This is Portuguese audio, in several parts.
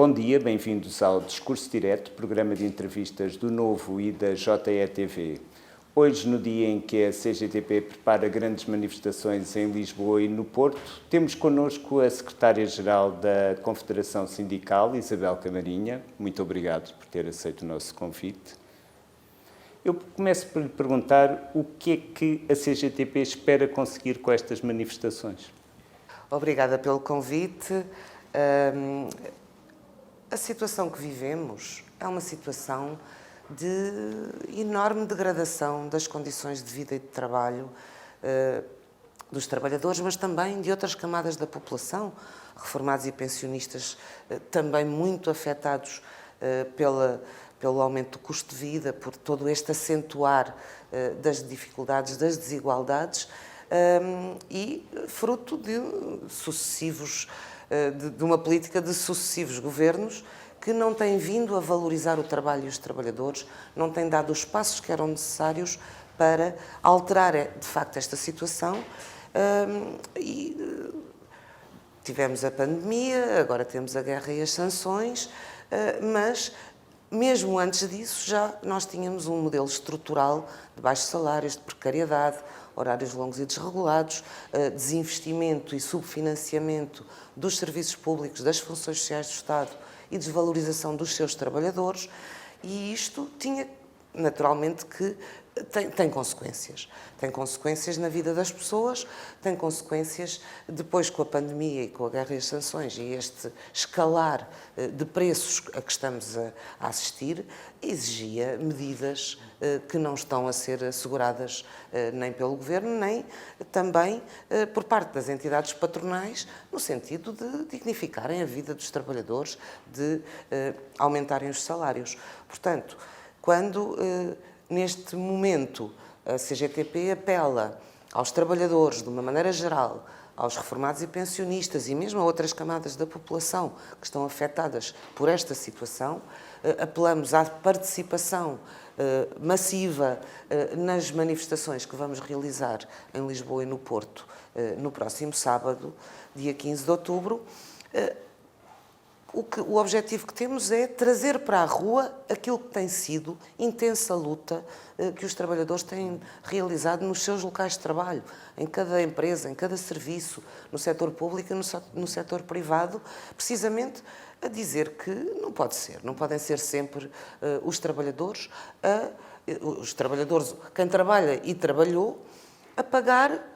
Bom dia, bem-vindos ao Discurso Direto, programa de entrevistas do Novo e da JETV. Hoje, no dia em que a CGTP prepara grandes manifestações em Lisboa e no Porto, temos connosco a Secretária-Geral da Confederação Sindical, Isabel Camarinha. Muito obrigado por ter aceito o nosso convite. Eu começo por lhe perguntar o que é que a CGTP espera conseguir com estas manifestações. Obrigada pelo convite. A situação que vivemos é uma situação de enorme degradação das condições de vida e de trabalho dos trabalhadores, mas também de outras camadas da população, reformados e pensionistas, também muito afetados pelo aumento do custo de vida, por todo este acentuar das dificuldades, das desigualdades, e fruto de uma política de sucessivos governos que não têm vindo a valorizar o trabalho e os trabalhadores, não têm dado os passos que eram necessários para alterar, de facto, esta situação. Tivemos a pandemia, agora temos a guerra e as sanções, mas mesmo antes disso já nós tínhamos um modelo estrutural de baixos salários, de precariedade, horários longos e desregulados, desinvestimento e subfinanciamento dos serviços públicos, das funções sociais do Estado e desvalorização dos seus trabalhadores, e isto tinha naturalmente que tem consequências. Tem consequências na vida das pessoas, tem consequências depois com a pandemia e com a guerra e as sanções e este escalar de preços a que estamos a assistir, exigia medidas que não estão a ser asseguradas nem pelo Governo, nem também por parte das entidades patronais, no sentido de dignificarem a vida dos trabalhadores, de aumentarem os salários. Portanto, quando neste momento a CGTP apela aos trabalhadores, de uma maneira geral, aos reformados e pensionistas e mesmo a outras camadas da população que estão afetadas por esta situação, apelamos à participação massiva nas manifestações que vamos realizar em Lisboa e no Porto no próximo sábado, dia 15 de outubro. O objetivo que temos é trazer para a rua aquilo que tem sido intensa luta que os trabalhadores têm realizado nos seus locais de trabalho, em cada empresa, em cada serviço, no setor público e no setor privado, precisamente a dizer que não pode ser, não podem ser sempre os trabalhadores, quem trabalha e trabalhou, a pagar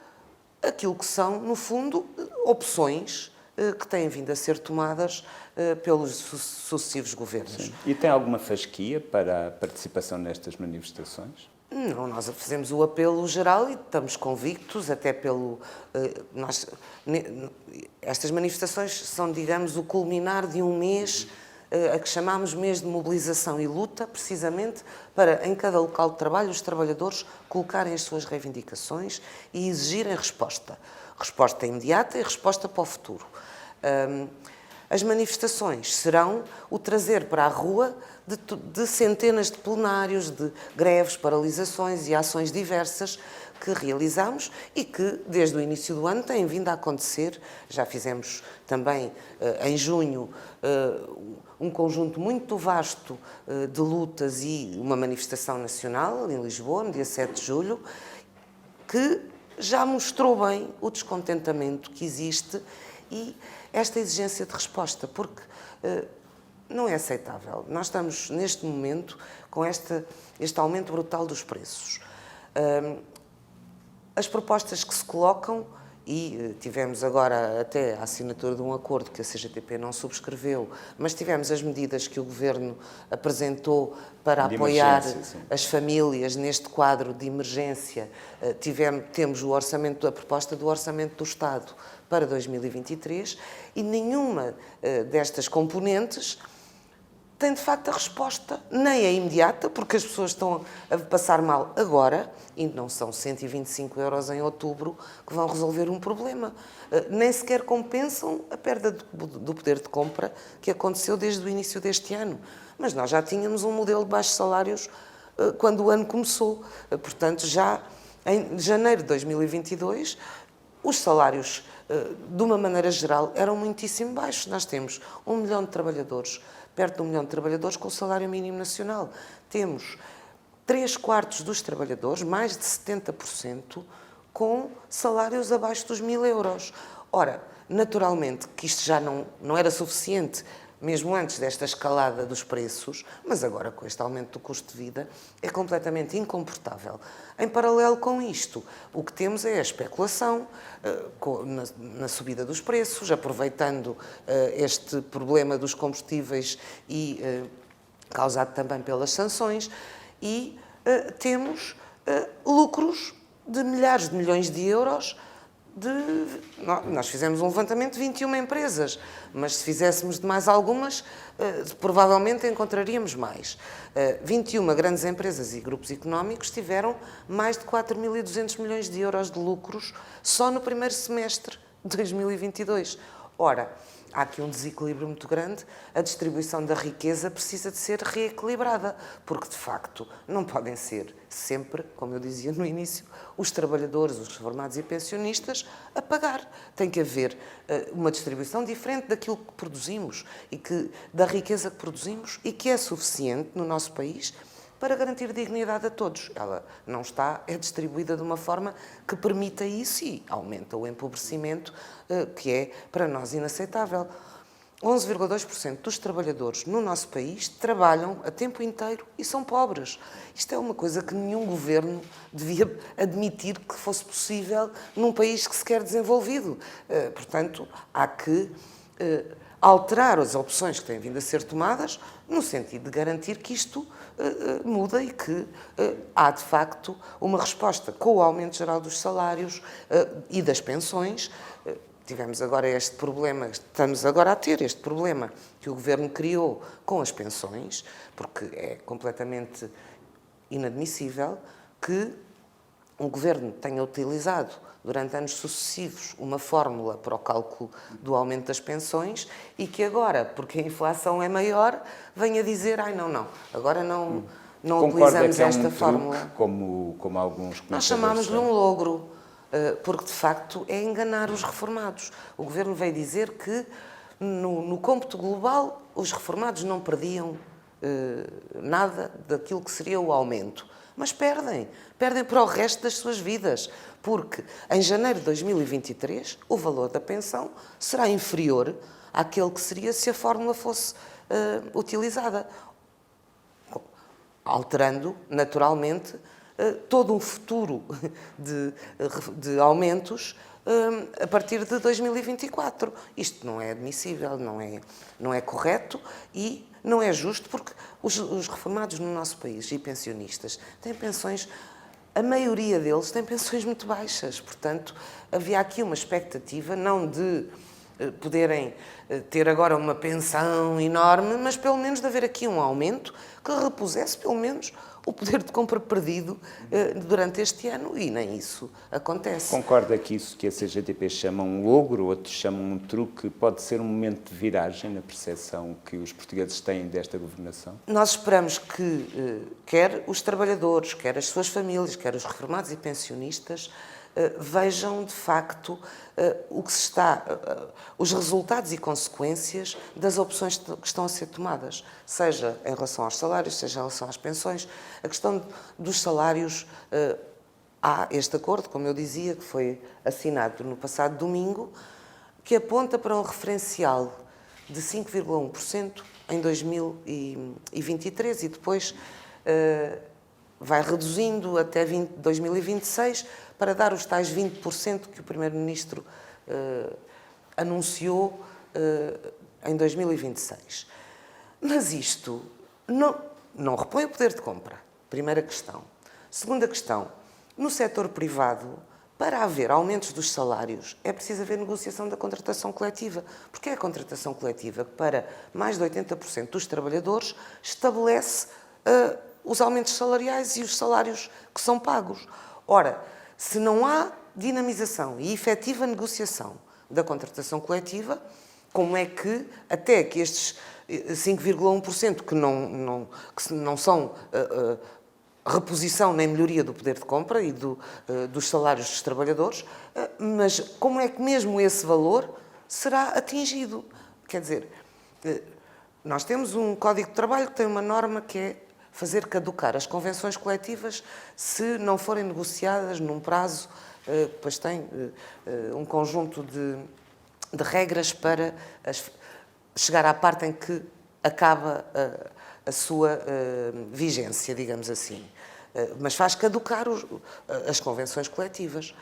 aquilo que são, no fundo, opções que têm vindo a ser tomadas pelos sucessivos governos. Sim. E tem alguma fasquia para a participação nestas manifestações? Não, nós fazemos o apelo geral e estamos convictos, até pelo... estas manifestações são, digamos, o culminar de um mês a que chamamos mês de mobilização e luta, precisamente para, em cada local de trabalho, os trabalhadores colocarem as suas reivindicações e exigirem resposta. Resposta imediata e resposta para o futuro. As manifestações serão o trazer para a rua de centenas de plenários, de greves, paralisações e ações diversas que realizamos e que, desde o início do ano, têm vindo a acontecer. Já fizemos também, em junho, um conjunto muito vasto de lutas e uma manifestação nacional em Lisboa, no dia 7 de julho, que já mostrou bem o descontentamento que existe e esta exigência de resposta, porque não é aceitável. Nós estamos, neste momento, com este aumento brutal dos preços. As propostas que se colocam, e tivemos agora até a assinatura de um acordo que a CGTP não subscreveu, mas tivemos as medidas que o Governo apresentou para apoiar as famílias neste quadro de emergência. Temos a proposta do Orçamento do Estado para 2023 e nenhuma destas componentes tem, de facto, a resposta, nem é imediata, porque as pessoas estão a passar mal agora, e não são 125 euros em outubro que vão resolver um problema. Nem sequer compensam a perda do poder de compra que aconteceu desde o início deste ano. Mas nós já tínhamos um modelo de baixos salários quando o ano começou. Portanto, já em janeiro de 2022, os salários de uma maneira geral, eram muitíssimo baixos. Nós temos 1 milhão de trabalhadores, perto de 1 milhão de trabalhadores com o salário mínimo nacional. Temos 3/4 dos trabalhadores, mais de 70%, com salários abaixo dos 1.000 euros. Ora, naturalmente que isto já não era suficiente, mesmo antes desta escalada dos preços, mas agora com este aumento do custo de vida é completamente incomportável. Em paralelo com isto, o que temos é a especulação na subida dos preços, aproveitando este problema dos combustíveis e causado também pelas sanções, e temos lucros de milhares de milhões de euros. Nós fizemos um levantamento de 21 empresas, mas se fizéssemos de mais algumas, provavelmente encontraríamos mais. 21 grandes empresas e grupos económicos tiveram mais de 4.200 milhões de euros de lucros só no primeiro semestre de 2022. Ora, há aqui um desequilíbrio muito grande, a distribuição da riqueza precisa de ser reequilibrada, porque, de facto, não podem ser sempre, como eu dizia no início, os trabalhadores, os reformados e pensionistas a pagar. Tem que haver uma distribuição diferente daquilo que produzimos, da riqueza que produzimos e que é suficiente no nosso país para garantir dignidade a todos. Ela não está, é distribuída de uma forma que permita isso e aumenta o empobrecimento, que é para nós inaceitável. 11,2% dos trabalhadores no nosso país trabalham a tempo inteiro e são pobres. Isto é uma coisa que nenhum governo devia admitir que fosse possível num país que se quer desenvolvido. Portanto, há que alterar as opções que têm vindo a ser tomadas no sentido de garantir que isto muda e que há, de facto, uma resposta com o aumento geral dos salários e das pensões. Tivemos agora este problema, estamos agora a ter este problema que o Governo criou com as pensões, porque é completamente inadmissível que um Governo tenha utilizado durante anos sucessivos uma fórmula para o cálculo do aumento das pensões e que agora, porque a inflação é maior, venha dizer, não, agora não utilizamos esta fórmula. Como alguns comentadores. Nós chamámos-lhe um logro, porque de facto é enganar os reformados. O Governo veio dizer que no cômputo global os reformados não perdiam nada daquilo que seria o aumento. Mas perdem para o resto das suas vidas, porque em janeiro de 2023 o valor da pensão será inferior àquele que seria se a fórmula fosse utilizada, alterando naturalmente todo um futuro de aumentos a partir de 2024. Isto não é admissível, não é correto e não é justo, porque os reformados no nosso país e pensionistas têm pensões, a maioria deles tem pensões muito baixas. Portanto, havia aqui uma expectativa, não de poderem ter agora uma pensão enorme, mas pelo menos de haver aqui um aumento que repusesse pelo menos o poder de compra perdido durante este ano, e nem isso acontece. Concorda que isso que a CGTP chama um logro, outros chamam um truque, pode ser um momento de viragem na percepção que os portugueses têm desta governação? Nós esperamos que quer os trabalhadores, quer as suas famílias, quer os reformados e pensionistas vejam de facto os resultados e consequências das opções que estão a ser tomadas, seja em relação aos salários, seja em relação às pensões. A questão dos salários, há este acordo, como eu dizia, que foi assinado no passado domingo, que aponta para um referencial de 5,1% em 2023 e depois vai reduzindo até 2026 para dar os tais 20% que o Primeiro-Ministro anunciou em 2026. Mas isto não repõe o poder de compra, primeira questão. Segunda questão, no setor privado, para haver aumentos dos salários, é preciso haver negociação da contratação coletiva, porque é a contratação coletiva que, para mais de 80% dos trabalhadores, estabelece os aumentos salariais e os salários que são pagos. Ora, se não há dinamização e efetiva negociação da contratação coletiva, como é que, até que estes 5,1% que não são reposição nem melhoria do poder de compra e dos salários dos trabalhadores, mas como é que mesmo esse valor será atingido? Quer dizer, nós temos um Código de Trabalho que tem uma norma que é fazer caducar as convenções coletivas se não forem negociadas num prazo, depois tem um conjunto de regras para chegar à parte em que acaba a sua vigência, digamos assim. Mas faz caducar as convenções coletivas.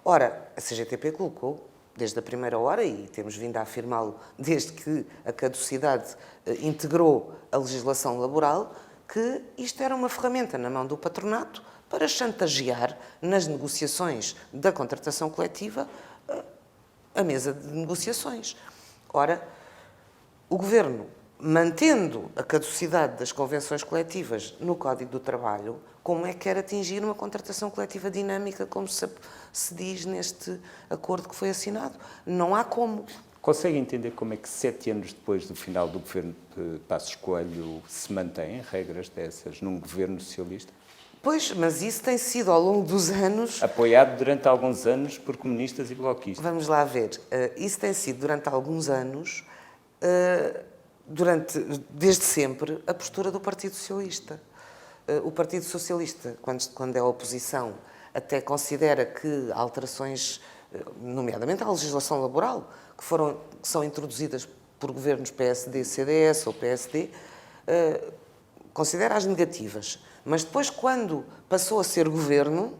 Ora, a CGTP colocou, desde a primeira hora, e temos vindo a afirmá-lo desde que a caducidade integrou a legislação laboral, que isto era uma ferramenta na mão do patronato para chantagear nas negociações da contratação coletiva a mesa de negociações. Ora, o Governo, mantendo a caducidade das convenções coletivas no Código do Trabalho, como é que quer atingir uma contratação coletiva dinâmica, como se diz neste acordo que foi assinado? Não há como. Consegue entender como é que 7 anos depois do final do governo de Passos Coelho se mantêm regras dessas num governo socialista? Pois, mas isso tem sido ao longo dos anos... Apoiado durante alguns anos por comunistas e bloquistas. Vamos lá ver. Isso tem sido durante alguns anos, desde sempre, a postura do Partido Socialista. O Partido Socialista, quando é oposição, até considera que alterações, nomeadamente à legislação laboral, que são introduzidas por governos PSD, CDS ou PSD, considera-as negativas. Mas depois, quando passou a ser governo,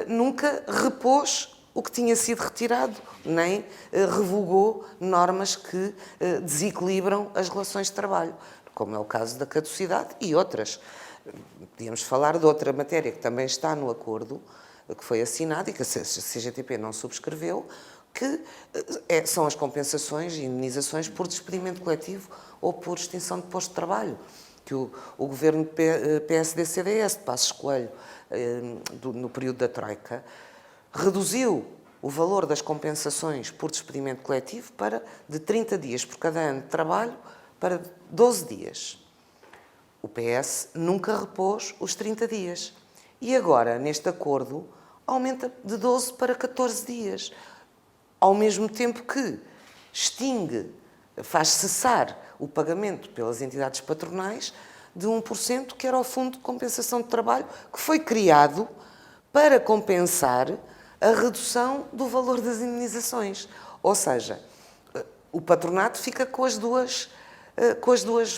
nunca repôs o que tinha sido retirado, nem revogou normas que desequilibram as relações de trabalho, como é o caso da caducidade e outras. Podíamos falar de outra matéria que também está no acordo, que foi assinado e que a CGTP não subscreveu, que são as compensações e indemnizações por despedimento coletivo ou por extinção de posto de trabalho, que o governo PSD-CDS, de Passos Coelho, no período da Troika, reduziu o valor das compensações por despedimento coletivo de 30 dias por cada ano de trabalho para 12 dias. O PS nunca repôs os 30 dias. E agora, neste acordo, aumenta de 12 para 14 dias. Ao mesmo tempo que faz cessar o pagamento pelas entidades patronais de 1%, que era o Fundo de Compensação de Trabalho, que foi criado para compensar a redução do valor das indemnizações. Ou seja, o patronato fica com as duas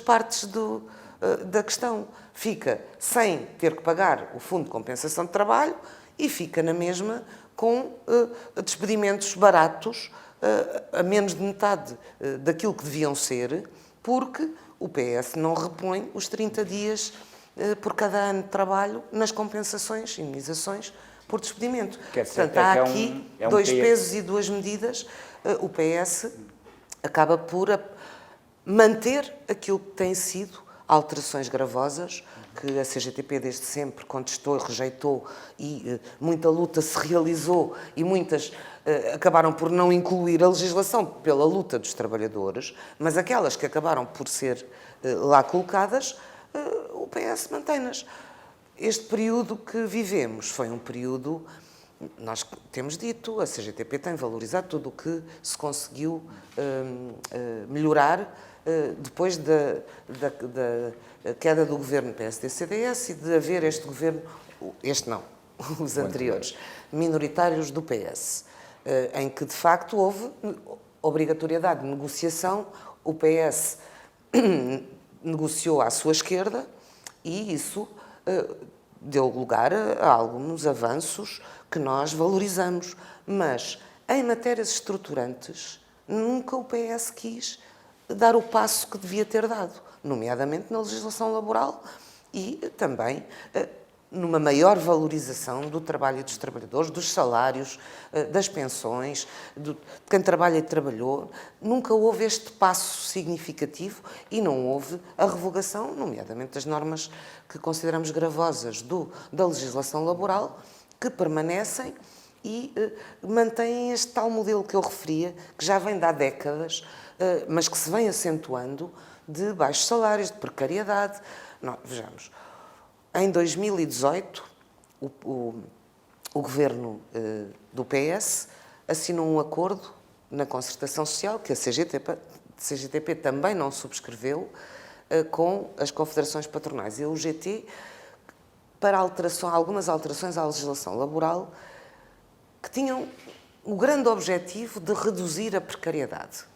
partes da questão. Fica sem ter que pagar o Fundo de Compensação de Trabalho e fica na mesma com despedimentos baratos, a menos de metade daquilo que deviam ser, porque o PS não repõe os 30 dias por cada ano de trabalho nas compensações, indemnizações por despedimento. Portanto, há aqui dois pesos e duas medidas. O PS acaba por manter aquilo que tem sido alterações gravosas, que a CGTP desde sempre contestou e rejeitou, e muita luta se realizou e muitas acabaram por não incluir a legislação pela luta dos trabalhadores, mas aquelas que acabaram por ser lá colocadas, o PS mantém-nas. Este período que vivemos foi um período, nós temos dito, a CGTP tem valorizado tudo o que se conseguiu melhorar depois da queda do governo PSD-CDS e de haver este governo, este não, os anteriores, minoritários do PS, em que de facto houve obrigatoriedade de negociação, o PS negociou à sua esquerda e isso deu lugar a alguns avanços que nós valorizamos. Mas, em matérias estruturantes, nunca o PS quis dar o passo que devia ter dado, nomeadamente na legislação laboral e também numa maior valorização do trabalho dos trabalhadores, dos salários, das pensões, de quem trabalha e trabalhou. Nunca houve este passo significativo e não houve a revogação, nomeadamente das normas que consideramos gravosas da legislação laboral, que permanecem e mantêm este tal modelo que eu referia, que já vem de há décadas, mas que se vem acentuando, de baixos salários, de precariedade. Não, vejamos, Em 2018, o governo do PS assinou um acordo na concertação social, que a CGTP também não subscreveu, com as confederações patronais e a UGT, para algumas alterações à legislação laboral que tinham o grande objetivo de reduzir a precariedade.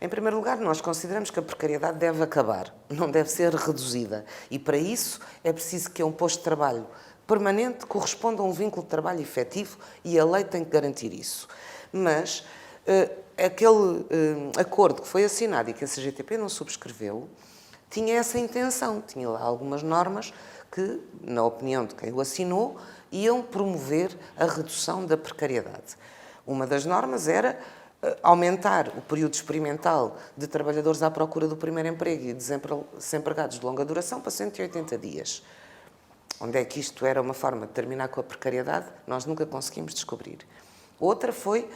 Em primeiro lugar, nós consideramos que a precariedade deve acabar, não deve ser reduzida. E para isso é preciso que um posto de trabalho permanente corresponda a um vínculo de trabalho efetivo e a lei tem que garantir isso. Mas aquele acordo que foi assinado e que a CGTP não subscreveu tinha essa intenção, tinha lá algumas normas que, na opinião de quem o assinou, iam promover a redução da precariedade. Uma das normas era aumentar o período experimental de trabalhadores à procura do primeiro emprego e desempregados de longa duração para 180 dias. Onde é que isto era uma forma de terminar com a precariedade, nós nunca conseguimos descobrir. Outra foi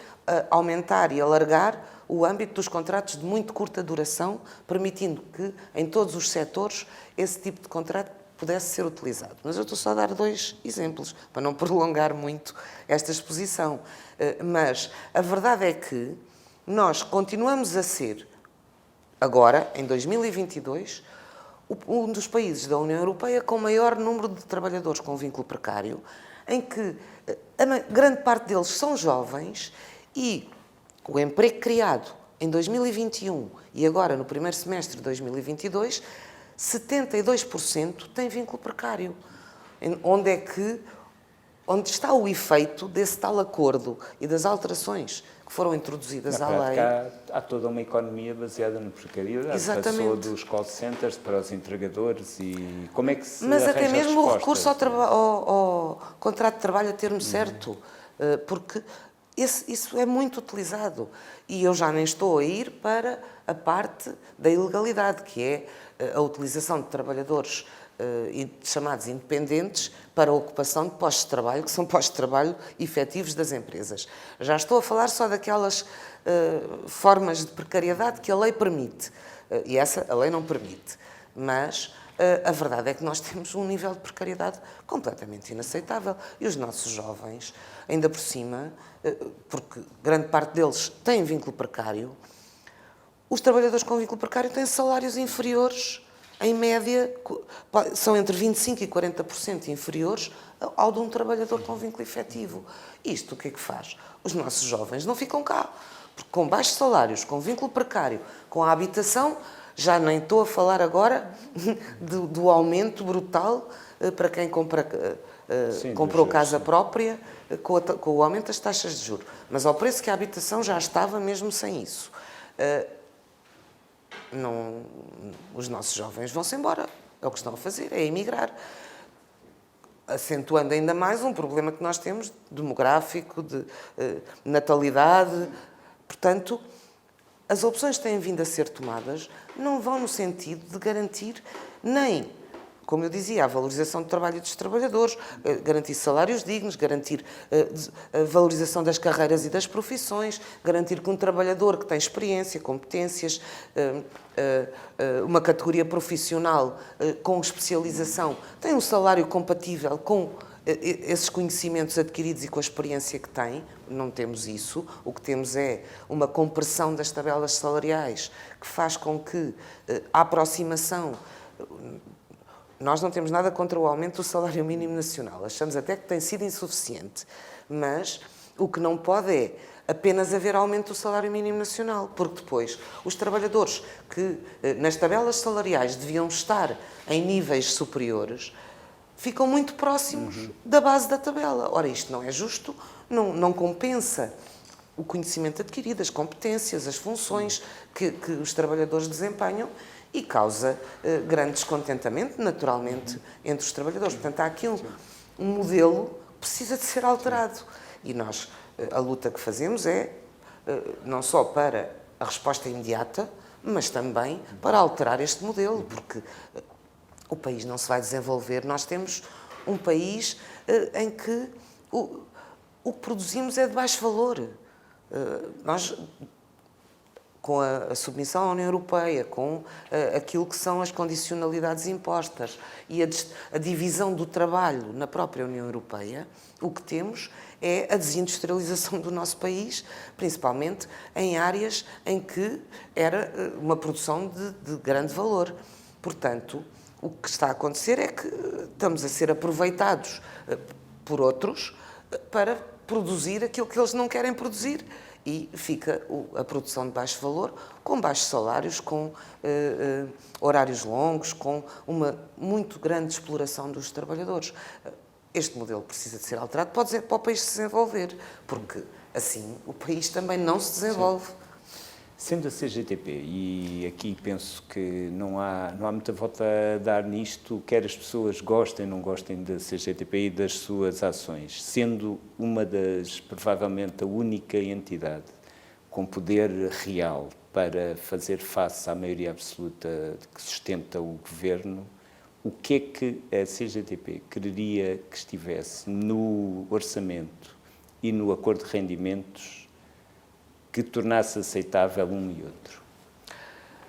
aumentar e alargar o âmbito dos contratos de muito curta duração, permitindo que, em todos os setores, esse tipo de contrato pudesse ser utilizado. Mas eu estou só a dar 2 exemplos, para não prolongar muito esta exposição. Mas a verdade é que nós continuamos a ser, agora, em 2022, um dos países da União Europeia com maior número de trabalhadores com vínculo precário, em que a grande parte deles são jovens e o emprego criado em 2021 e agora no primeiro semestre de 2022, 72% tem vínculo precário. Onde está o efeito desse tal acordo e das alterações que foram introduzidas à lei? Há toda uma economia baseada na precariedade. Exatamente. Passou dos call centers para os entregadores e como é que se Mas arranja até mesmo o respostas? recurso ao contrato de trabalho a termo certo, porque isso é muito utilizado. E eu já nem estou a ir para a parte da ilegalidade, que é a utilização de trabalhadores chamados independentes para a ocupação de postos de trabalho, que são postos de trabalho efetivos das empresas. Já estou a falar só daquelas formas de precariedade que a lei permite. E essa a lei não permite. Mas a verdade é que nós temos um nível de precariedade completamente inaceitável. E os nossos jovens, ainda por cima, porque grande parte deles têm vínculo precário, os trabalhadores com vínculo precário têm salários inferiores, em média, são entre 25% e 40% inferiores ao de um trabalhador com vínculo efetivo. Isto o que é que faz? Os nossos jovens não ficam cá, porque com baixos salários, com vínculo precário, com a habitação, já nem estou a falar agora do aumento brutal para quem comprou casa própria, com o aumento das taxas de juros. Mas ao preço que a habitação já estava mesmo sem isso. Os nossos jovens vão-se embora. É o que estão a fazer, é emigrar. Acentuando ainda mais um problema que nós temos demográfico, de natalidade. Portanto, as opções que têm vindo a ser tomadas não vão no sentido de garantir nem, como eu dizia, a valorização do trabalho dos trabalhadores, garantir salários dignos, garantir a valorização das carreiras e das profissões, garantir que um trabalhador que tem experiência, competências, uma categoria profissional com especialização, tem um salário compatível com esses conhecimentos adquiridos e com a experiência que tem. Não temos isso. O que temos é uma compressão das tabelas salariais que faz com que a aproximação... Nós não temos nada contra o aumento do salário mínimo nacional. Achamos até que tem sido insuficiente. Mas o que não pode é apenas haver aumento do salário mínimo nacional, porque depois os trabalhadores que nas tabelas salariais deviam estar em níveis superiores ficam muito próximos da base da tabela. Ora, isto não é justo, não compensa o conhecimento adquirido, as competências, as funções que os trabalhadores desempenham e causa grande descontentamento, naturalmente, entre os trabalhadores. Portanto, há aqui um modelo que precisa de ser alterado. E nós, a luta que fazemos é não só para a resposta imediata, mas também para alterar este modelo, porque o país não se vai desenvolver. Nós temos um país em que o que produzimos é de baixo valor. Nós com a submissão à União Europeia, com aquilo que são as condicionalidades impostas e a divisão do trabalho na própria União Europeia, o que temos é a desindustrialização do nosso país, principalmente em áreas em que era uma produção de grande valor. Portanto, o que está a acontecer é que estamos a ser aproveitados por outros para produzir aquilo que eles não querem produzir e fica a produção de baixo valor, com baixos salários, com horários longos, com uma muito grande exploração dos trabalhadores. Este modelo precisa de ser alterado para o país se desenvolver, porque assim o país também não se desenvolve. Sim. Sendo a CGTP, e aqui penso que não há muita volta a dar nisto, quer as pessoas gostem ou não gostem da CGTP e das suas ações, sendo uma das, provavelmente, a única entidade com poder real para fazer face à maioria absoluta que sustenta o governo, o que é que a CGTP quereria que estivesse no orçamento e no acordo de rendimentos que tornasse aceitável um e outro?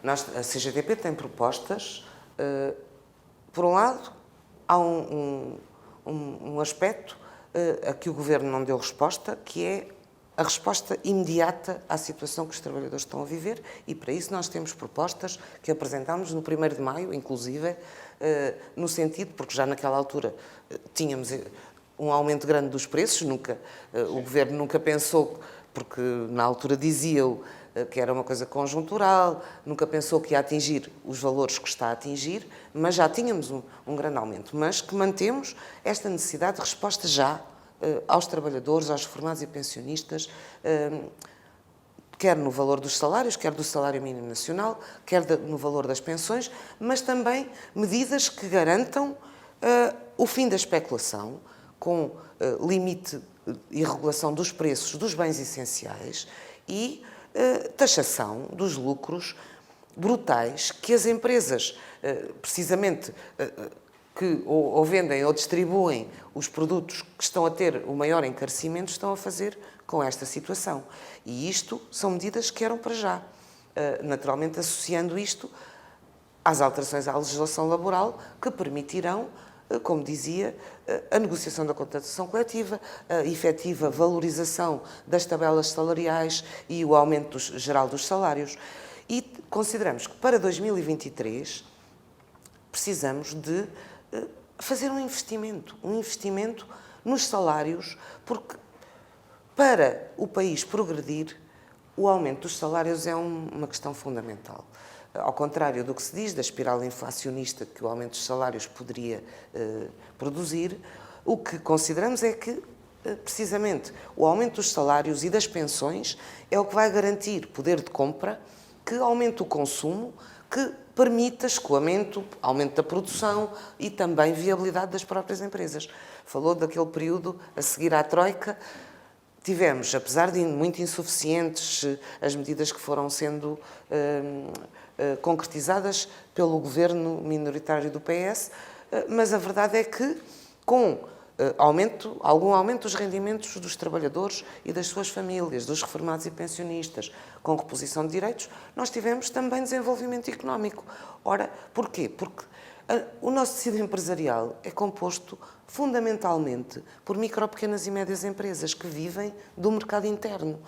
A CGTP tem propostas. Por um lado, há um aspecto a que o Governo não deu resposta, que é a resposta imediata à situação que os trabalhadores estão a viver, e para isso nós temos propostas que apresentámos no 1º de maio, inclusive, no sentido, porque já naquela altura tínhamos um aumento grande dos preços, o Governo nunca pensou, porque na altura dizia-o que era uma coisa conjuntural, nunca pensou que ia atingir os valores que está a atingir, mas já tínhamos um grande aumento, mas que mantemos esta necessidade de resposta já aos trabalhadores, aos reformados e pensionistas, quer no valor dos salários, quer do salário mínimo nacional, quer no valor das pensões, mas também medidas que garantam o fim da especulação, com limite e regulação dos preços dos bens essenciais e taxação dos lucros brutais que as empresas, precisamente, que ou vendem ou distribuem os produtos que estão a ter o maior encarecimento, estão a fazer com esta situação. E isto são medidas que eram para já. Naturalmente, associando isto às alterações à legislação laboral que permitirão, como dizia, a negociação da contratação coletiva, a efetiva valorização das tabelas salariais e o aumento geral dos salários. E consideramos que para 2023 precisamos de fazer um investimento nos salários, porque para o país progredir, o aumento dos salários é uma questão fundamental. Ao contrário do que se diz da espiral inflacionista que o aumento dos salários poderia produzir, o que consideramos é que, precisamente, o aumento dos salários e das pensões é o que vai garantir poder de compra, que aumente o consumo, que permita escoamento, aumento da produção e também viabilidade das próprias empresas. Falou daquele período a seguir à Troika. Tivemos, apesar de muito insuficientes as medidas que foram sendo concretizadas pelo governo minoritário do PS, mas a verdade é que, com algum aumento dos rendimentos dos trabalhadores e das suas famílias, dos reformados e pensionistas, com reposição de direitos, nós tivemos também desenvolvimento económico. Ora, porquê? Porque o nosso tecido empresarial é composto fundamentalmente por micro, pequenas e médias empresas que vivem do mercado interno.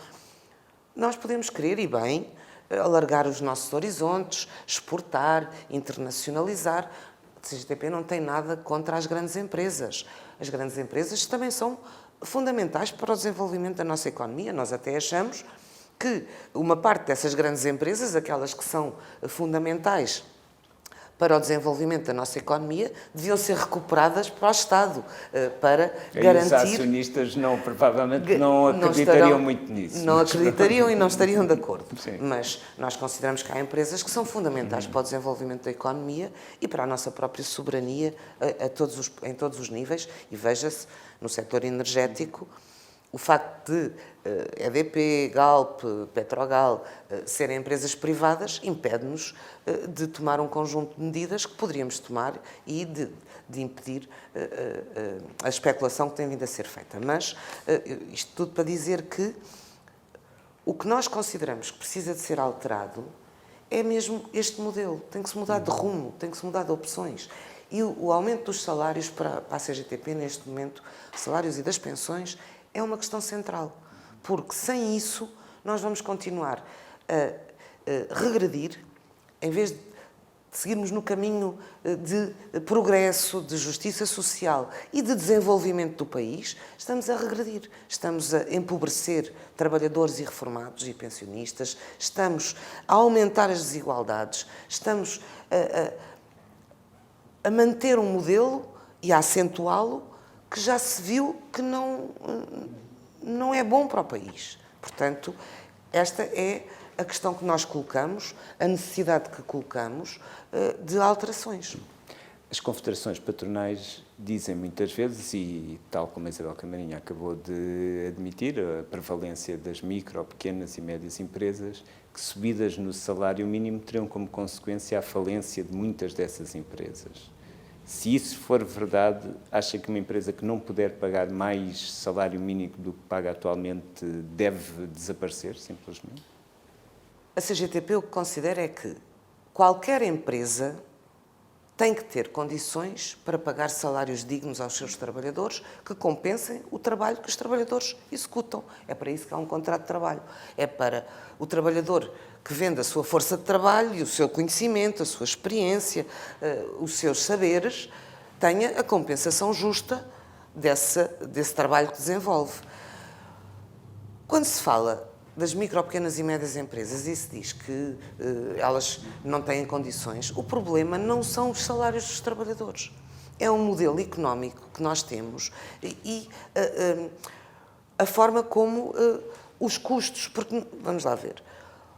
Nós podemos querer, e bem, alargar os nossos horizontes, exportar, internacionalizar. A CGTP não tem nada contra as grandes empresas. As grandes empresas também são fundamentais para o desenvolvimento da nossa economia. Nós até achamos que uma parte dessas grandes empresas, aquelas que são fundamentais para o desenvolvimento da nossa economia, deviam ser recuperadas para o Estado, para garantir... Os acionistas provavelmente não acreditariam muito nisso. Não acreditariam e não estariam de acordo. Sim. Mas nós consideramos que há empresas que são fundamentais para o desenvolvimento da economia e para a nossa própria soberania em todos os níveis. E veja-se, no setor energético, o facto de EDP, Galp, Petrogal serem empresas privadas impede-nos de tomar um conjunto de medidas que poderíamos tomar e de impedir a especulação que tem vindo a ser feita. Mas isto tudo para dizer que O que nós consideramos que precisa de ser alterado é mesmo este modelo. Tem que se mudar de rumo, tem que se mudar de opções. E o aumento dos salários para a CGTP, neste momento, salários e das pensões, é uma questão central. Porque sem isso, nós vamos continuar a regredir, em vez de seguirmos no caminho de progresso, de justiça social e de desenvolvimento do país, estamos a regredir. Estamos a empobrecer trabalhadores e reformados e pensionistas, estamos a aumentar as desigualdades, estamos a manter um modelo e a acentuá-lo que já se viu que não é bom para o país. Portanto, esta é a questão que nós colocamos, a necessidade que colocamos de alterações. As confederações patronais dizem muitas vezes, e tal como a Isabel Camarinha acabou de admitir, a prevalência das micro, pequenas e médias empresas, que subidas no salário mínimo teriam como consequência a falência de muitas dessas empresas. Se isso for verdade, acha que uma empresa que não puder pagar mais salário mínimo do que paga atualmente deve desaparecer, simplesmente? A CGTP o que considera é que qualquer empresa tem que ter condições para pagar salários dignos aos seus trabalhadores que compensem o trabalho que os trabalhadores executam. É para isso que há um contrato de trabalho. É para o trabalhador que vende a sua força de trabalho e o seu conhecimento, a sua experiência, os seus saberes, tenha a compensação justa desse trabalho que desenvolve. Quando se fala das micro, pequenas e médias empresas e se diz que elas não têm condições, o problema não são os salários dos trabalhadores. É um modelo económico que nós temos e a forma como os custos, porque, vamos lá ver,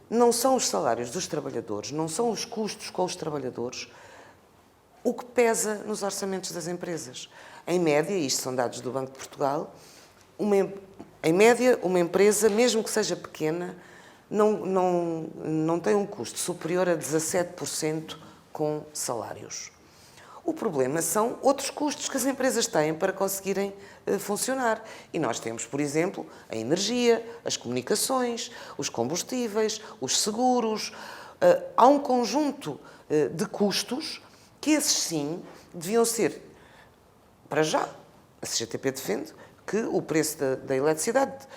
não são os salários dos trabalhadores, não são os custos com os trabalhadores o que pesa nos orçamentos das empresas. Em média, isto são dados do Banco de Portugal, em média, uma empresa, mesmo que seja pequena, não tem um custo superior a 17% com salários. O problema são outros custos que as empresas têm para conseguirem funcionar. E nós temos, por exemplo, a energia, as comunicações, os combustíveis, os seguros. Há um conjunto de custos que esses sim deviam ser, para já, a CGTP defende, que o preço da eletricidade,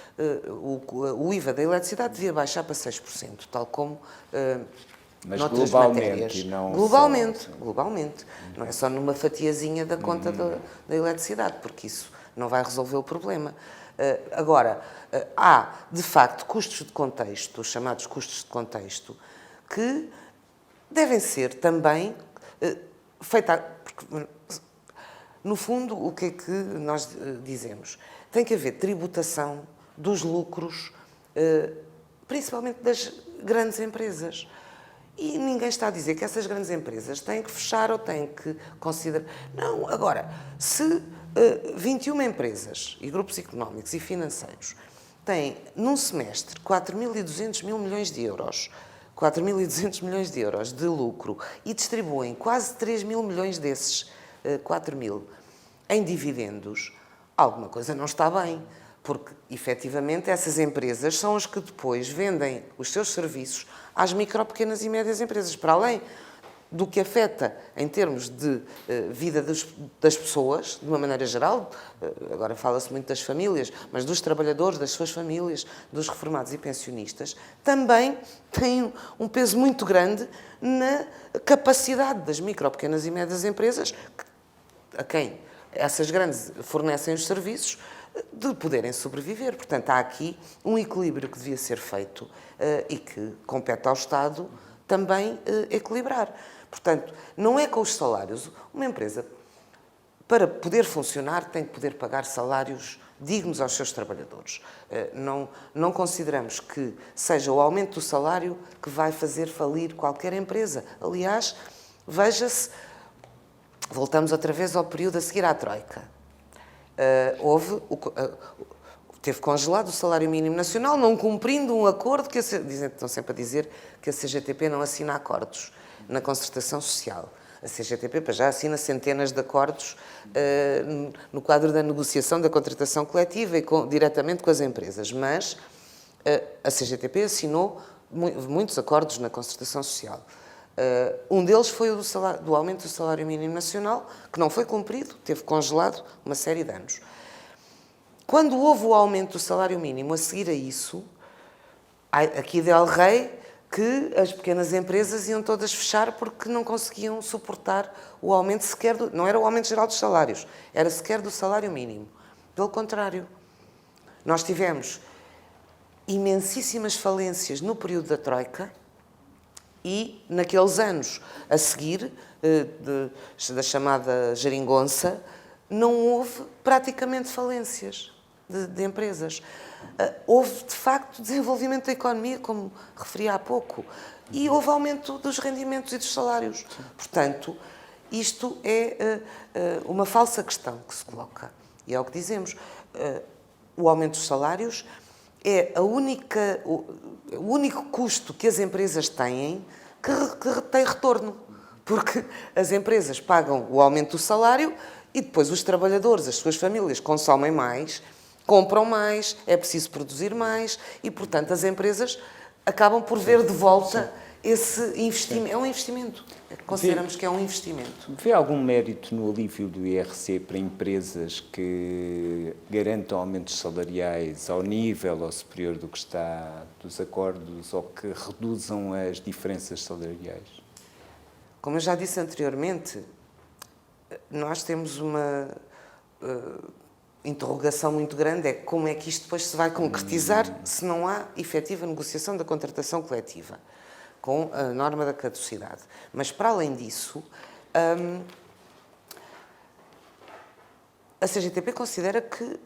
o IVA da eletricidade devia baixar para 6%, tal como mas noutras globalmente, matérias. e não Globalmente. Não é só numa fatiazinha da conta da eletricidade, porque isso não vai resolver o problema. Agora, há, de facto, custos de contexto, os chamados custos de contexto, que devem ser também feitos. No fundo, o que é que nós dizemos? Tem que haver tributação dos lucros, principalmente das grandes empresas. E ninguém está a dizer que essas grandes empresas têm que fechar ou têm que considerar... Não, agora, se 21 empresas e grupos económicos e financeiros têm, num semestre, 4.200 milhões de euros, 4.200 milhões de euros de lucro e distribuem quase 3 mil milhões desses 4.000 em dividendos, alguma coisa não está bem, porque, efetivamente, essas empresas são as que depois vendem os seus serviços às micro, pequenas e médias empresas, para além do que afeta em termos de vida das pessoas, de uma maneira geral, agora fala-se muito das famílias, mas dos trabalhadores, das suas famílias, dos reformados e pensionistas, também tem um peso muito grande na capacidade das micro, pequenas e médias empresas, a quem essas grandes fornecem os serviços, de poderem sobreviver. Portanto, há aqui um equilíbrio que devia ser feito e que compete ao Estado também equilibrar. Portanto, não é com os salários. Uma empresa, para poder funcionar, tem que poder pagar salários dignos aos seus trabalhadores. Não consideramos que seja o aumento do salário que vai fazer falir qualquer empresa. Aliás, veja-se, voltamos outra vez ao período a seguir à Troika. Teve congelado o salário mínimo nacional, não cumprindo um acordo que estão sempre a dizer que a CGTP não assina acordos na concertação social. A CGTP já assina centenas de acordos no quadro da negociação da contratação coletiva e diretamente com as empresas, mas A CGTP assinou muitos acordos na concertação social. Um deles foi o do aumento do salário mínimo nacional, que não foi cumprido, teve congelado uma série de anos. Quando houve o aumento do salário mínimo, a seguir a isso, aqui de El Rei, que as pequenas empresas iam todas fechar porque não conseguiam suportar o aumento sequer, não era o aumento geral dos salários, era sequer do salário mínimo. Pelo contrário, nós tivemos imensíssimas falências no período da Troika e, naqueles anos a seguir, da chamada geringonça, não houve praticamente falências de empresas. Houve, de facto, desenvolvimento da economia, como referi há pouco, e houve aumento dos rendimentos e dos salários. Portanto, isto é uma falsa questão que se coloca. E é o que dizemos. O aumento dos salários é o único custo que as empresas têm que tem retorno. Porque as empresas pagam o aumento do salário e depois os trabalhadores, as suas famílias, consomem mais, compram mais, é preciso produzir mais e, portanto, as empresas acabam por ver de volta esse investimento. É um investimento. Consideramos que é um investimento. Vê algum mérito no alívio do IRC para empresas que garantam aumentos salariais ao nível ou superior do que está dos acordos ou que reduzam as diferenças salariais? Como eu já disse anteriormente, nós temos uma interrogação muito grande, é como é que isto depois se vai concretizar se não há efetiva negociação da contratação coletiva, com a norma da caducidade. Mas, para além disso, a CGTP considera que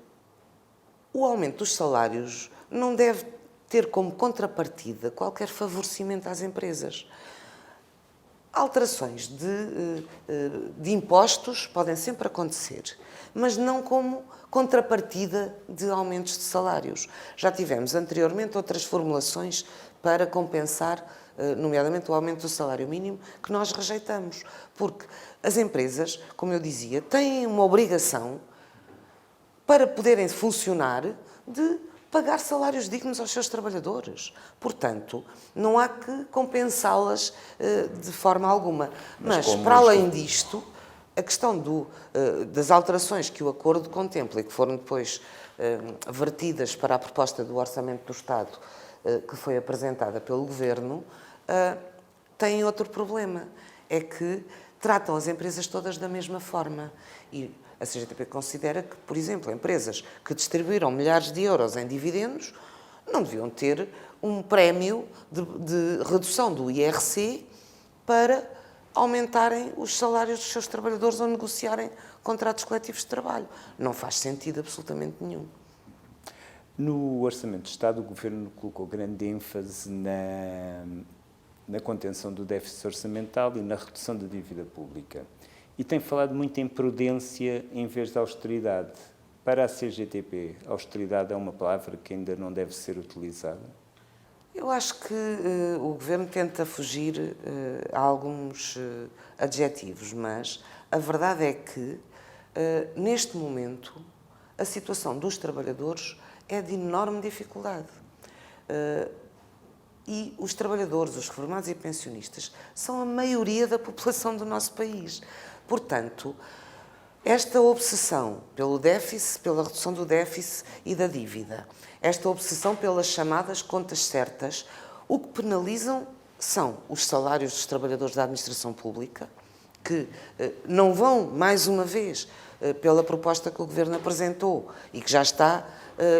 o aumento dos salários não deve ter como contrapartida qualquer favorecimento às empresas. Alterações de impostos podem sempre acontecer, mas não como contrapartida de aumentos de salários. Já tivemos anteriormente outras formulações para compensar, nomeadamente o aumento do salário mínimo, que nós rejeitamos, porque as empresas, como eu dizia, têm uma obrigação para poderem funcionar de pagar salários dignos aos seus trabalhadores. Portanto, não há que compensá-las de forma alguma. Mas para além disto, a questão das alterações que o acordo contempla e que foram depois vertidas para a proposta do Orçamento do Estado que foi apresentada pelo Governo, tem outro problema. É que tratam as empresas todas da mesma forma. E a CGTP considera que, por exemplo, empresas que distribuíram milhares de euros em dividendos não deviam ter um prémio de redução do IRC para aumentarem os salários dos seus trabalhadores ou negociarem contratos coletivos de trabalho. Não faz sentido absolutamente nenhum. No Orçamento do Estado, o Governo colocou grande ênfase na contenção do déficit orçamental e na redução da dívida pública. E tem falado muito em prudência em vez de austeridade. Para a CGTP, austeridade é uma palavra que ainda não deve ser utilizada? Eu acho que o Governo tenta fugir a alguns adjetivos, mas a verdade é que, neste momento, a situação dos trabalhadores é de enorme dificuldade. E os trabalhadores, os reformados e pensionistas, são a maioria da população do nosso país. Portanto, esta obsessão pelo déficit, pela redução do déficit e da dívida, esta obsessão pelas chamadas contas certas, o que penalizam são os salários dos trabalhadores da administração pública, que não vão, mais uma vez, pela proposta que o Governo apresentou e que já está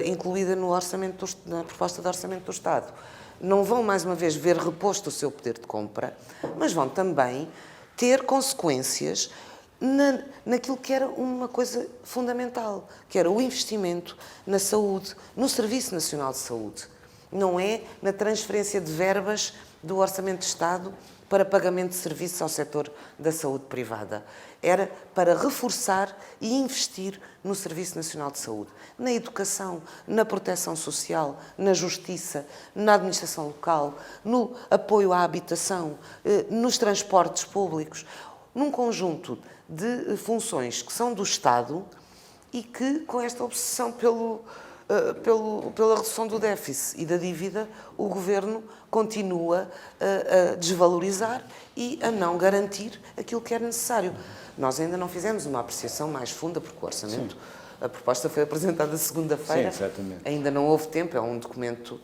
incluída na proposta de Orçamento do Estado, não vão, mais uma vez, ver reposto o seu poder de compra, mas vão também ter consequências naquilo que era uma coisa fundamental, que era o investimento na saúde, no Serviço Nacional de Saúde. Não é na transferência de verbas do Orçamento de Estado para pagamento de serviços ao setor da saúde privada. Era para reforçar e investir no Serviço Nacional de Saúde, na educação, na proteção social, na justiça, na administração local, no apoio à habitação, nos transportes públicos, num conjunto de funções que são do Estado e que, com esta obsessão pela redução do déficit e da dívida, o Governo continua a desvalorizar e a não garantir aquilo que era necessário. Nós ainda não fizemos uma apreciação mais funda, porque o orçamento, a proposta foi apresentada segunda-feira, ainda não houve tempo, é um documento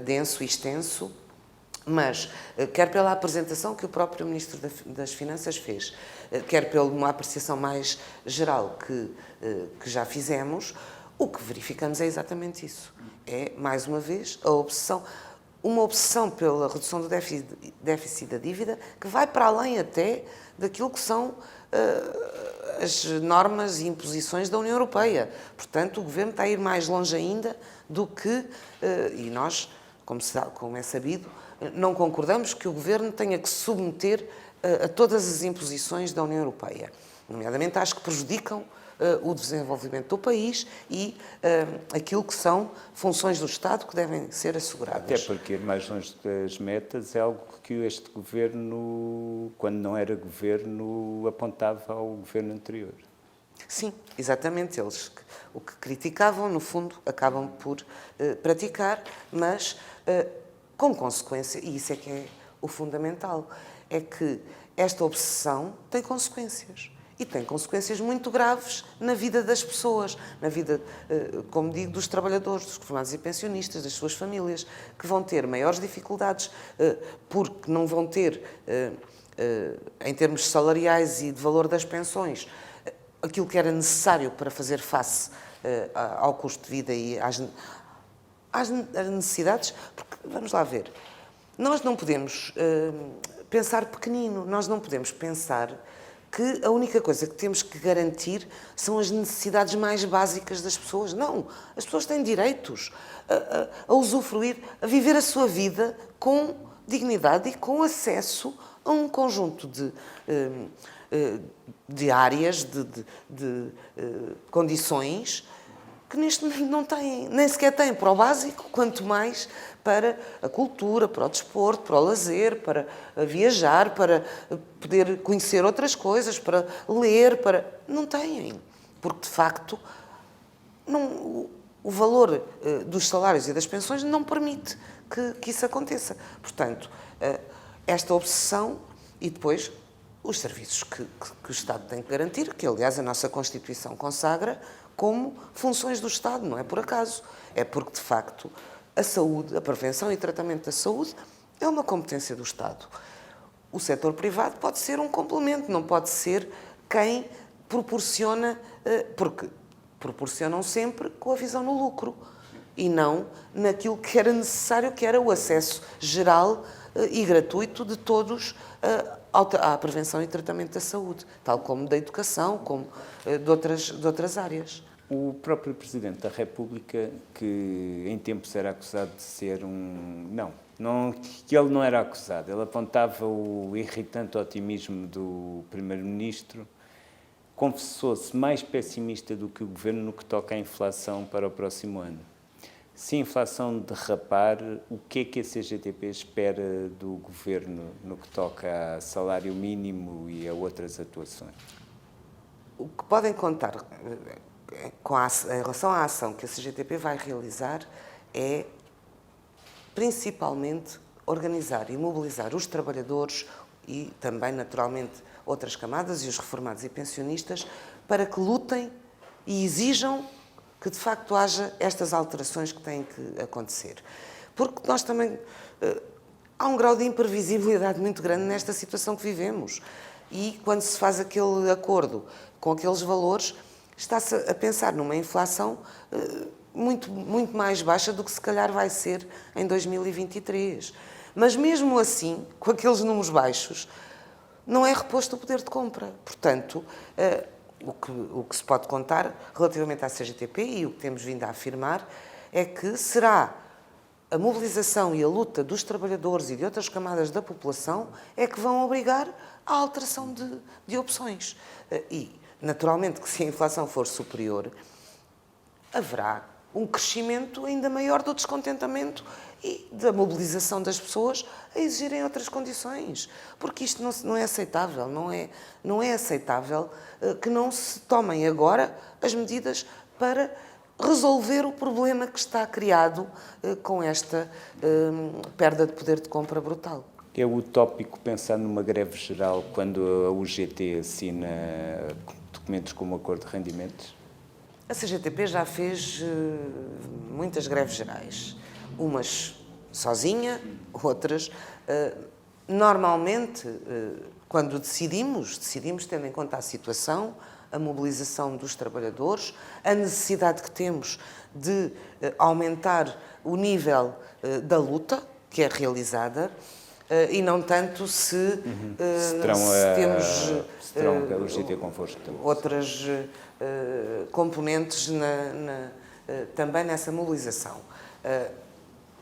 denso e extenso, mas quer pela apresentação que o próprio Ministro das Finanças fez, quer pela uma apreciação mais geral que já fizemos, o que verificamos é exatamente isso. É, mais uma vez, uma obsessão pela redução do déficit da dívida que vai para além até daquilo que são as normas e imposições da União Europeia. Portanto, o Governo está a ir mais longe ainda do que, e nós, como é sabido, não concordamos que o Governo tenha que se submeter a todas as imposições da União Europeia. Nomeadamente, acho que prejudicam o desenvolvimento do país e aquilo que são funções do Estado que devem ser asseguradas. Até porque ir mais longe das metas é algo que este Governo, quando não era Governo, apontava ao Governo anterior. Sim, exatamente. Eles o que criticavam, no fundo, acabam por praticar, mas com consequência, e isso é que é o fundamental, é que esta obsessão tem consequências. E tem consequências muito graves na vida das pessoas, na vida, como digo, dos trabalhadores, dos reformados e pensionistas, das suas famílias, que vão ter maiores dificuldades porque não vão ter, em termos salariais e de valor das pensões, aquilo que era necessário para fazer face ao custo de vida e às necessidades, porque, vamos lá ver, nós não podemos pensar pequenino, nós não podemos pensar que a única coisa que temos que garantir são as necessidades mais básicas das pessoas. Não, as pessoas têm direitos a usufruir, a viver a sua vida com dignidade e com acesso a um conjunto de áreas, de condições que neste momento não têm, nem sequer têm para o básico, quanto mais para a cultura, para o desporto, para o lazer, para viajar, para poder conhecer outras coisas, para ler, não têm, porque de facto o valor dos salários e das pensões não permite que isso aconteça. Portanto, esta obsessão e depois os serviços que o Estado tem que garantir, que aliás a nossa Constituição consagra como funções do Estado, não é por acaso. É porque, de facto, a saúde, a prevenção e tratamento da saúde é uma competência do Estado. O setor privado pode ser um complemento, não pode ser quem proporciona, porque proporcionam sempre com a visão no lucro e não naquilo que era necessário, que era o acesso geral e gratuito de todos à prevenção e tratamento da saúde, tal como da educação, como de outras áreas. O próprio Presidente da República, que em tempos era acusado de ser que ele não era acusado, ele apontava o irritante otimismo do Primeiro-Ministro, confessou-se mais pessimista do que o Governo no que toca à inflação para o próximo ano. Se a inflação derrapar, o que é a CGTP espera do Governo no que toca a salário mínimo e a outras atuações? O que podem contar em relação à ação que a CGTP vai realizar é, principalmente, organizar e mobilizar os trabalhadores e também, naturalmente, outras camadas e os reformados e pensionistas para que lutem e exijam que, de facto, haja estas alterações que têm que acontecer. Porque nós também... há um grau de imprevisibilidade muito grande nesta situação que vivemos. E, quando se faz aquele acordo com aqueles valores, está-se a pensar numa inflação muito, muito mais baixa do que se calhar vai ser em 2023. Mas, mesmo assim, com aqueles números baixos, não é reposto o poder de compra. Portanto, o que se pode contar relativamente à CGTP e o que temos vindo a afirmar é que será a mobilização e a luta dos trabalhadores e de outras camadas da população é que vão obrigar à alteração de opções. E, naturalmente, que se a inflação for superior, haverá um crescimento ainda maior do descontentamento e da mobilização das pessoas a exigirem outras condições. Porque isto não é aceitável. Não é aceitável que não se tomem agora as medidas para resolver o problema que está criado com esta perda de poder de compra brutal. É utópico pensar numa greve geral quando a UGT assina documentos como acordo de rendimentos? A CGTP já fez muitas greves gerais, umas sozinha, outras. Normalmente, quando decidimos tendo em conta a situação, a mobilização dos trabalhadores, a necessidade que temos de aumentar o nível da luta que é realizada e não tanto se temos a UGT convosco outras componentes também nessa mobilização.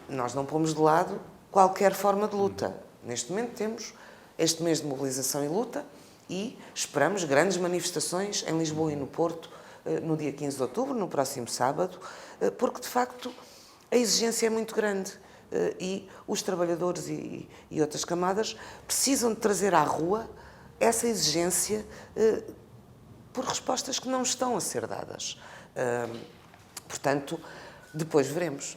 Nós não pomos de lado qualquer forma de luta. Neste momento temos este mês de mobilização e luta e esperamos grandes manifestações em Lisboa e no Porto no dia 15 de outubro, no próximo sábado, porque de facto a exigência é muito grande e os trabalhadores e outras camadas precisam de trazer à rua essa exigência por respostas que não estão a ser dadas. Portanto, depois veremos.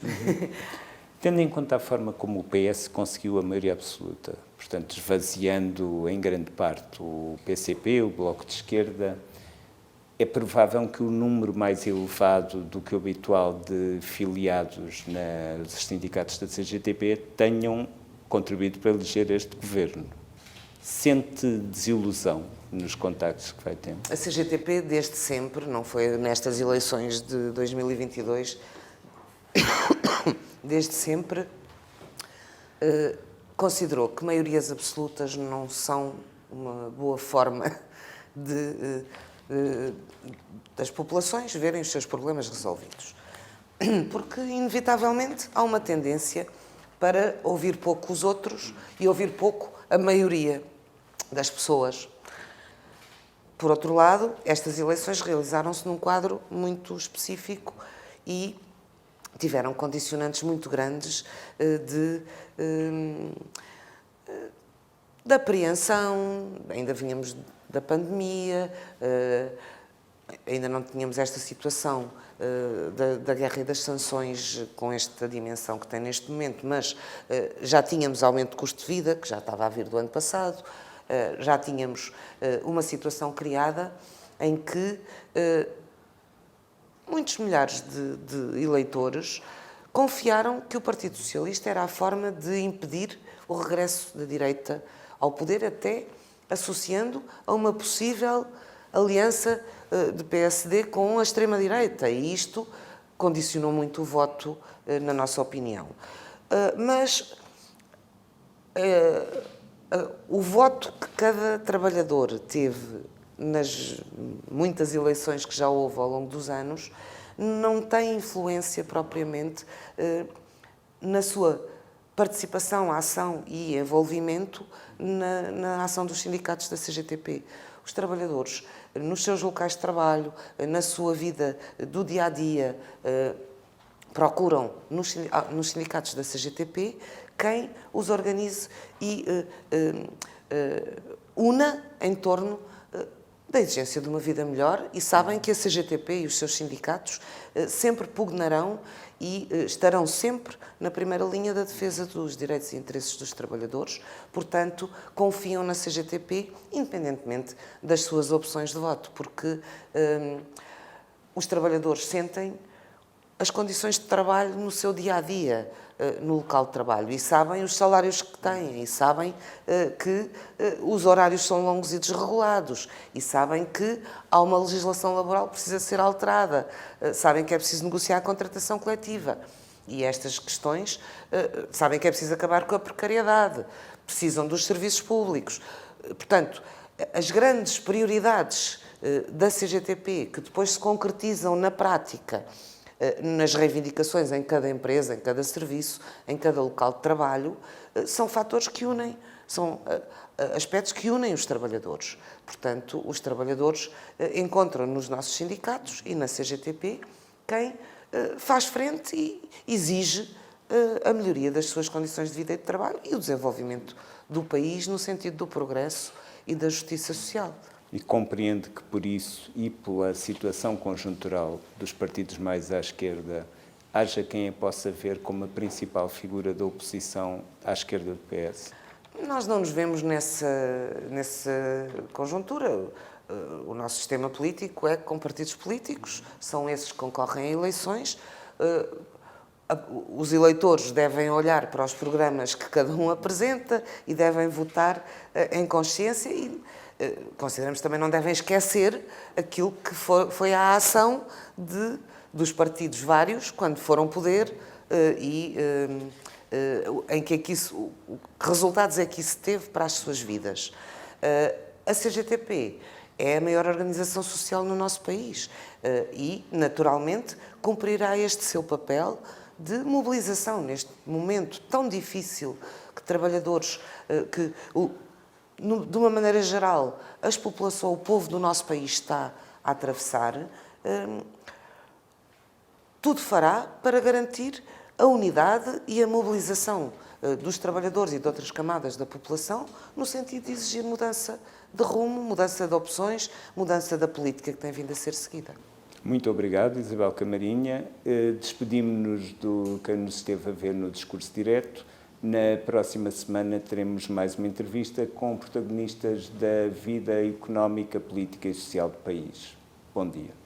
Tendo em conta a forma como o PS conseguiu a maioria absoluta, portanto, esvaziando em grande parte o PCP, o Bloco de Esquerda, é provável que o número mais elevado do que o habitual de filiados nos sindicatos da CGTP tenham contribuído para eleger este governo. Sente desilusão nos contactos que vai tendo? A CGTP, desde sempre, não foi nestas eleições de 2022, desde sempre, considerou que maiorias absolutas não são uma boa forma das populações verem os seus problemas resolvidos. Porque, inevitavelmente, há uma tendência para ouvir pouco os outros e ouvir pouco a maioria das pessoas. Por outro lado, estas eleições realizaram-se num quadro muito específico e tiveram condicionantes muito grandes de apreensão, ainda vínhamos da pandemia, ainda não tínhamos esta situação da guerra e das sanções com esta dimensão que tem neste momento, mas já tínhamos aumento de custo de vida, que já estava a vir do ano passado, já tínhamos uma situação criada em que muitos milhares de eleitores confiaram que o Partido Socialista era a forma de impedir o regresso da direita ao poder, até associando a uma possível aliança de PSD com a extrema-direita. E isto condicionou muito o voto, na nossa opinião. Mas o voto que cada trabalhador teve nas muitas eleições que já houve ao longo dos anos não tem influência propriamente na sua participação, ação e envolvimento na ação dos sindicatos da CGTP. Os trabalhadores, nos seus locais de trabalho, na sua vida do dia-a-dia, procuram nos sindicatos da CGTP quem os organize e una em torno da exigência de uma vida melhor e sabem que a CGTP e os seus sindicatos sempre pugnarão e estarão sempre na primeira linha da defesa dos direitos e interesses dos trabalhadores, portanto, confiam na CGTP, independentemente das suas opções de voto, porque os trabalhadores sentem as condições de trabalho no seu dia-a-dia, no local de trabalho, e sabem os salários que têm, e sabem que os horários são longos e desregulados, e sabem que há uma legislação laboral que precisa ser alterada, sabem que é preciso negociar a contratação coletiva. E estas questões sabem que é preciso acabar com a precariedade, precisam dos serviços públicos. Portanto, as grandes prioridades da CGTP, que depois se concretizam na prática, nas reivindicações em cada empresa, em cada serviço, em cada local de trabalho, são fatores que unem, são aspectos que unem os trabalhadores. Portanto, os trabalhadores encontram nos nossos sindicatos e na CGTP quem faz frente e exige a melhoria das suas condições de vida e de trabalho e o desenvolvimento do país no sentido do progresso e da justiça social. e compreende que por isso e pela situação conjuntural dos partidos mais à esquerda haja quem a possa ver como a principal figura da oposição à esquerda do PS? Nós não nos vemos nessa conjuntura. O nosso sistema político é com partidos políticos, são esses que concorrem a eleições. Os eleitores devem olhar para os programas que cada um apresenta e devem votar em consciência e consideramos também não devem esquecer aquilo que foi a ação dos partidos vários quando foram ao poder em que resultados é que isso teve para as suas vidas. A CGTP é a maior organização social no nosso país e, naturalmente, cumprirá este seu papel de mobilização neste momento tão difícil que trabalhadores, de uma maneira geral, as populações, o povo do nosso país está a atravessar. Tudo fará para garantir a unidade e a mobilização dos trabalhadores e de outras camadas da população no sentido de exigir mudança de rumo, mudança de opções, mudança da política que tem vindo a ser seguida. Muito obrigado, Isabel Camarinha. Despedimos-nos do quem nos esteve a ver no Discurso Direto. Na próxima semana teremos mais uma entrevista com protagonistas da vida económica, política e social do país. Bom dia.